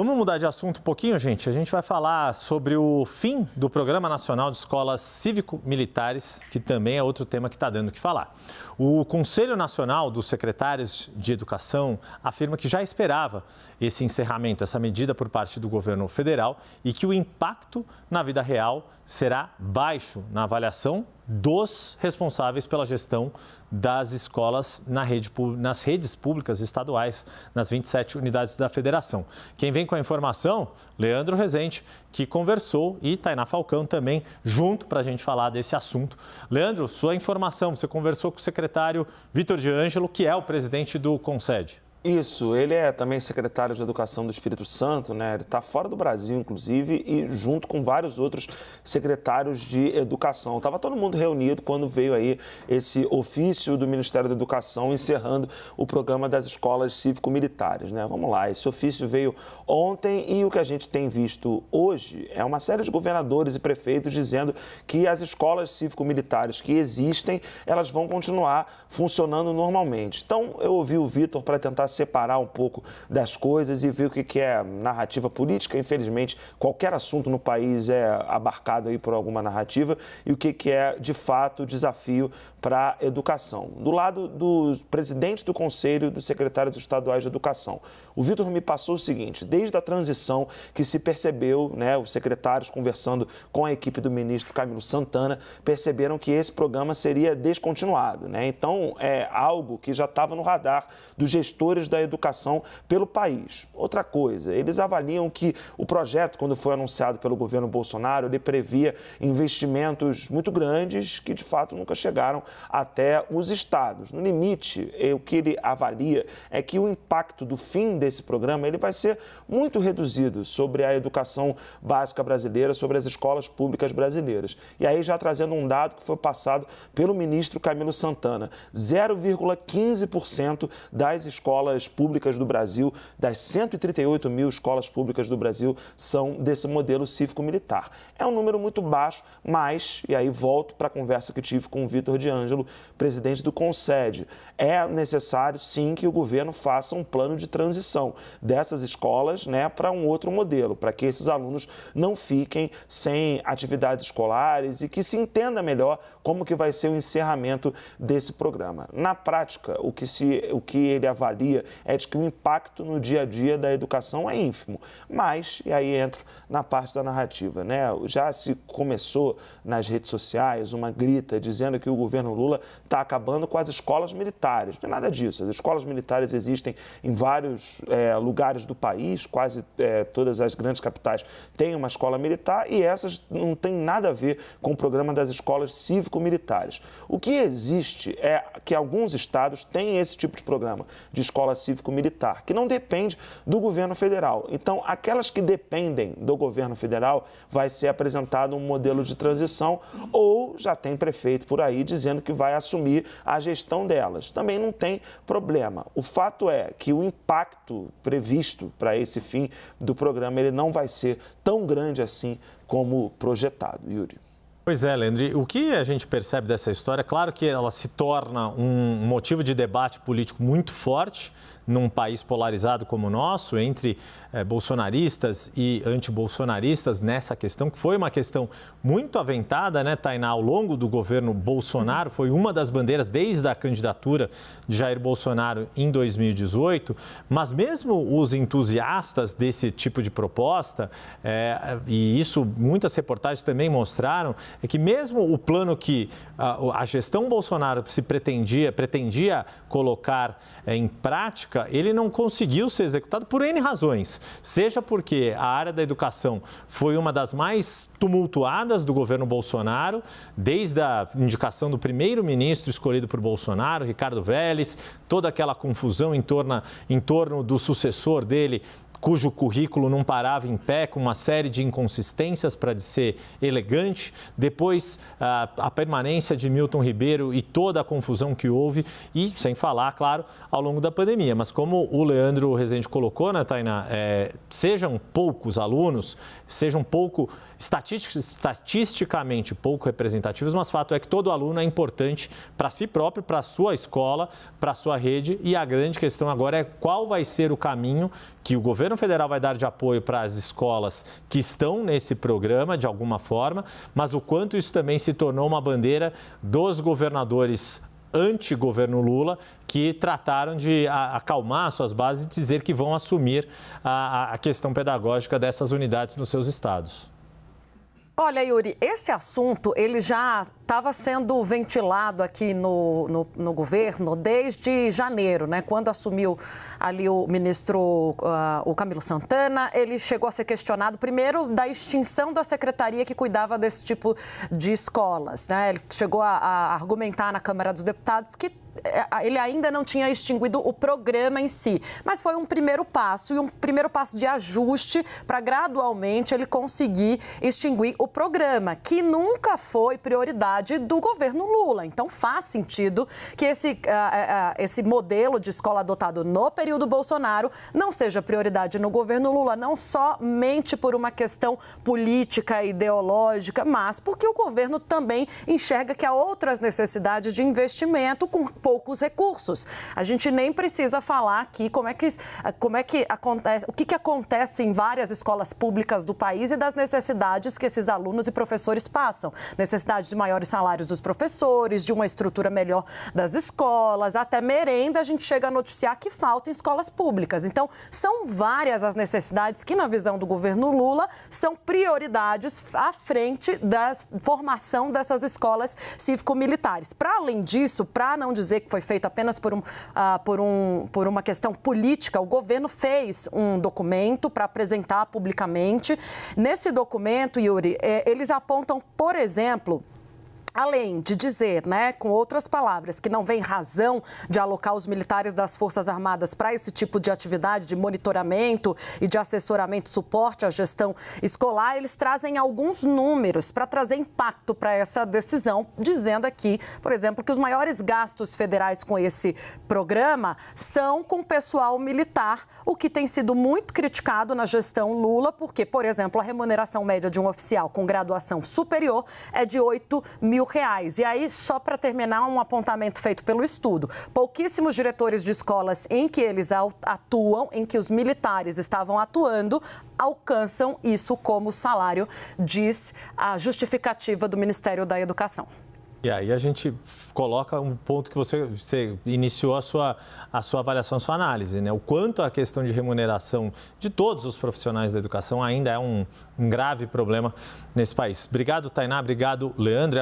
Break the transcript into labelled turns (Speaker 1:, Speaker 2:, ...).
Speaker 1: Vamos mudar de assunto um pouquinho, gente. A gente vai falar sobre o fim do Programa Nacional de Escolas Cívico-Militares, que também é outro tema que está dando o que falar. O Conselho Nacional dos Secretários de Educação afirma que já esperava esse encerramento, essa medida por parte do governo federal e que o impacto na vida real será baixo na avaliação dos responsáveis pela gestão das escolas nas redes públicas estaduais, nas 27 unidades da federação. Quem vem com a informação, Leandro Rezende, que conversou, e Tainá Falcão também, junto para a gente falar desse assunto. Leandro, sua informação, você conversou com o secretário Vitor de Ângelo, que é o presidente do CONSED.
Speaker 2: Isso, ele é também secretário de Educação do Espírito Santo, né? Ele está fora do Brasil, inclusive, e junto com vários outros secretários de Educação. Estava todo mundo reunido quando veio aí esse ofício do Ministério da Educação encerrando o programa das escolas cívico-militares, né? Vamos lá, esse ofício veio ontem e o que a gente tem visto hoje é uma série de governadores e prefeitos dizendo que as escolas cívico-militares que existem, elas vão continuar funcionando normalmente. Então, eu ouvi o Vitor para tentar separar um pouco das coisas e ver o que é narrativa política. Infelizmente, qualquer assunto no país é abarcado aí por alguma narrativa e o que é, de fato, desafio para a educação. Do lado do presidente do Conselho dos Secretários Estaduais de Educação, o Vitor me passou o seguinte: desde a transição que se percebeu, né, os secretários conversando com a equipe do ministro Camilo Santana, perceberam que esse programa seria descontinuado, né? Então, é algo que já estava no radar dos gestores da educação pelo país. Outra coisa, eles avaliam que o projeto, quando foi anunciado pelo governo Bolsonaro, ele previa investimentos muito grandes que, de fato, nunca chegaram até os estados. No limite, o que ele avalia é que o impacto do fim desse programa ele vai ser muito reduzido sobre a educação básica brasileira, sobre as escolas públicas brasileiras. E aí, já trazendo um dado que foi passado pelo ministro Camilo Santana, 0,15% das escolas públicas do Brasil, das 138 mil escolas públicas do Brasil, são desse modelo cívico-militar. É um número muito baixo, mas, e aí volto para a conversa que tive com o Vitor de Ângelo, presidente do CONSED, é necessário, sim, que o governo faça um plano de transição dessas escolas, né, para um outro modelo, para que esses alunos não fiquem sem atividades escolares e que se entenda melhor como que vai ser o encerramento desse programa. Na prática, o que ele avalia é de que o impacto no dia a dia da educação é ínfimo. Mas, e aí entro na parte da narrativa, né? Já se começou nas redes sociais uma grita dizendo que o governo Lula está acabando com as escolas militares. Não é nada disso. As escolas militares existem em vários lugares do país, quase todas as grandes capitais têm uma escola militar e essas não têm nada a ver com o programa das escolas cívico-militares. O que existe é que alguns estados têm esse tipo de programa de escola cívico-militar, que não depende do governo federal. Então, aquelas que dependem do governo federal, vai ser apresentado um modelo de transição ou já tem prefeito por aí dizendo que vai assumir a gestão delas. Também não tem problema. O fato é que o impacto previsto para esse fim do programa ele não vai ser tão grande assim como projetado, Yuri.
Speaker 1: Pois é, Leandro, o que a gente percebe dessa história, claro que ela se torna um motivo de debate político muito forte num país polarizado como o nosso, entre bolsonaristas e antibolsonaristas nessa questão, que foi uma questão muito aventada, né, Tainá, ao longo do governo Bolsonaro, foi uma das bandeiras desde a candidatura de Jair Bolsonaro em 2018, mas mesmo os entusiastas desse tipo de proposta, e isso muitas reportagens também mostraram, é que mesmo o plano que a gestão Bolsonaro pretendia colocar em prática, ele não conseguiu ser executado por N razões. Seja porque a área da educação foi uma das mais tumultuadas do governo Bolsonaro, desde a indicação do primeiro-ministro escolhido por Bolsonaro, Ricardo Vélez, toda aquela confusão em torno do sucessor dele, cujo currículo não parava em pé, com uma série de inconsistências para ser elegante. Depois, a permanência de Milton Ribeiro e toda a confusão que houve, e sem falar, claro, ao longo da pandemia. Mas como o Leandro Rezende colocou, né, Tainá, sejam poucos alunos, sejam pouco estatisticamente pouco representativos, mas o fato é que todo aluno é importante para si próprio, para a sua escola, para a sua rede, e a grande questão agora é qual vai ser o caminho que o governo governo federal vai dar de apoio para as escolas que estão nesse programa, de alguma forma, mas o quanto isso também se tornou uma bandeira dos governadores anti-governo Lula, que trataram de acalmar suas bases e dizer que vão assumir a questão pedagógica dessas unidades nos seus estados.
Speaker 3: Olha, Yuri, esse assunto ele já estava sendo ventilado aqui no governo desde janeiro, né? Quando assumiu ali o ministro o Camilo Santana, ele chegou a ser questionado primeiro da extinção da secretaria que cuidava desse tipo de escolas, né? Ele chegou a argumentar na Câmara dos Deputados que ele ainda não tinha extinguido o programa em si, mas foi um primeiro passo e um primeiro passo de ajuste para gradualmente ele conseguir extinguir o programa, que nunca foi prioridade do governo Lula. Então faz sentido que esse modelo de escola adotado no período Bolsonaro não seja prioridade no governo Lula, não somente por uma questão política, ideológica, mas porque o governo também enxerga que há outras necessidades de investimento com poucos recursos. A gente nem precisa falar aqui como é que acontece, o que acontece em várias escolas públicas do país e das necessidades que esses alunos e professores passam. Necessidade de maiores salários dos professores, de uma estrutura melhor das escolas, até merenda a gente chega a noticiar que falta em escolas públicas. Então, são várias as necessidades que, na visão do governo Lula, são prioridades à frente da formação dessas escolas cívico-militares. Para além disso, para não dizer que foi feito apenas por uma questão política, o governo fez um documento para apresentar publicamente. Nesse documento, Yuri, eles apontam, por exemplo, além de dizer, né, com outras palavras, que não vem razão de alocar os militares das Forças Armadas para esse tipo de atividade de monitoramento e de assessoramento e suporte à gestão escolar, eles trazem alguns números para trazer impacto para essa decisão, dizendo aqui, por exemplo, que os maiores gastos federais com esse programa são com pessoal militar, o que tem sido muito criticado na gestão Lula, porque, por exemplo, a remuneração média de um oficial com graduação superior é de R$8 mil. E aí, só para terminar, um apontamento feito pelo estudo. Pouquíssimos diretores de escolas em que eles atuam, em que os militares estavam atuando, alcançam isso como salário, diz a justificativa do Ministério da Educação.
Speaker 1: E aí a gente coloca um ponto que você iniciou a sua avaliação, a sua análise, né? O quanto a questão de remuneração de todos os profissionais da educação ainda é um grave problema nesse país. Obrigado, Tainá. Obrigado, Leandro.